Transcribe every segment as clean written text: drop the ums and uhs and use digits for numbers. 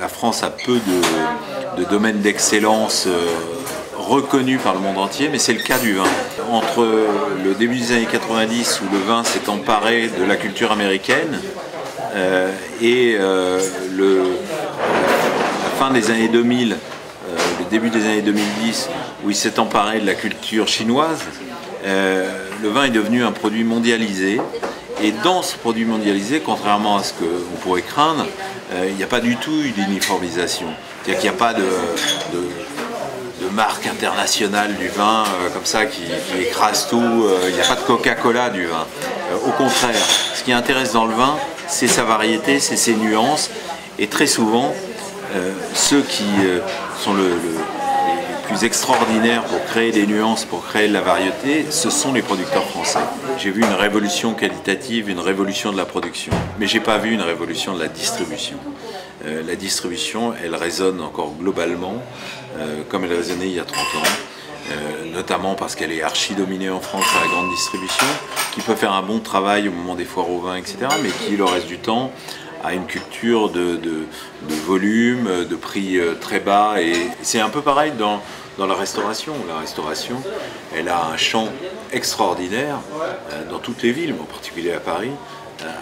la France a peu de domaines d'excellence reconnus par le monde entier, mais c'est le cas du vin. Entre le début des années 90, où le vin s'est emparé de la culture américaine, et la fin des années 2000, le début des années 2010, où il s'est emparé de la culture chinoise, le vin est devenu un produit mondialisé. Et dans ce produit mondialisé, contrairement à ce que vous pourrez craindre, il n'y a pas du tout d'uniformisation. C'est-à-dire qu'il n'y a pas de marque internationale du vin comme ça qui écrase tout. Il n'y a pas de Coca-Cola du vin. Au contraire, ce qui intéresse dans le vin, c'est sa variété, c'est ses nuances. Et très souvent, ceux qui sont les plus extraordinaires pour créer des nuances, pour créer de la variété, ce sont les producteurs français. J'ai vu une révolution qualitative, une révolution de la production, mais j'ai pas vu une révolution de la distribution. La distribution, elle résonne encore globalement, comme elle résonnait il y a 30 ans, notamment parce qu'elle est archi-dominée en France à la grande distribution, qui peut faire un bon travail au moment des foires au vin, etc., mais qui, le reste du temps, a une culture de volume, de prix très bas. Et c'est un peu pareil dans la restauration. La restauration, elle a un champ extraordinaire dans toutes les villes, mais en particulier à Paris,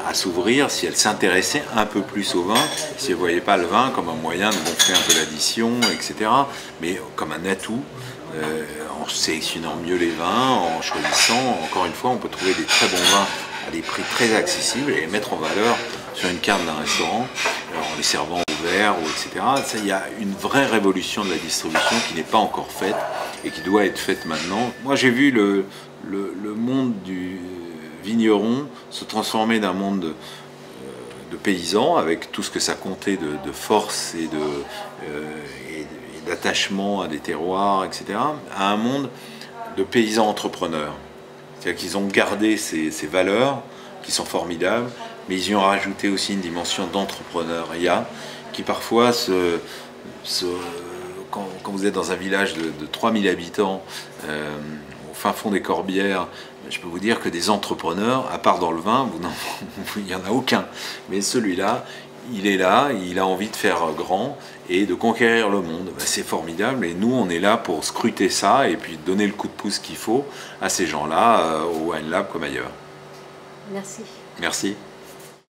à s'ouvrir si elle s'intéressait un peu plus au vin, si elle ne voyait pas le vin comme un moyen de gonfler un peu l'addition, etc., mais comme un atout, en sélectionnant mieux les vins, en choisissant. Encore une fois, on peut trouver des très bons vins à des prix très accessibles et les mettre en valeur sur une carte d'un restaurant, en les servant au verre, etc. Ça, il y a une vraie révolution de la distribution qui n'est pas encore faite et qui doit être faite maintenant. Moi, j'ai vu le monde du vigneron se transformer d'un monde de paysans, avec tout ce que ça comptait de force et d'attachement à des terroirs, etc., à un monde de paysans entrepreneurs. C'est-à-dire qu'ils ont gardé ces valeurs qui sont formidables, mais ils y ont rajouté aussi une dimension d'entrepreneuriat qui parfois, quand vous êtes dans un village de 3000 habitants, au fin fond des Corbières, je peux vous dire que des entrepreneurs, à part dans le vin, il n'y en a aucun. Mais celui-là, il est là, il a envie de faire grand et de conquérir le monde. C'est formidable et nous, on est là pour scruter ça et puis donner le coup de pouce qu'il faut à ces gens-là, au Wine Lab comme ailleurs. Merci. Merci.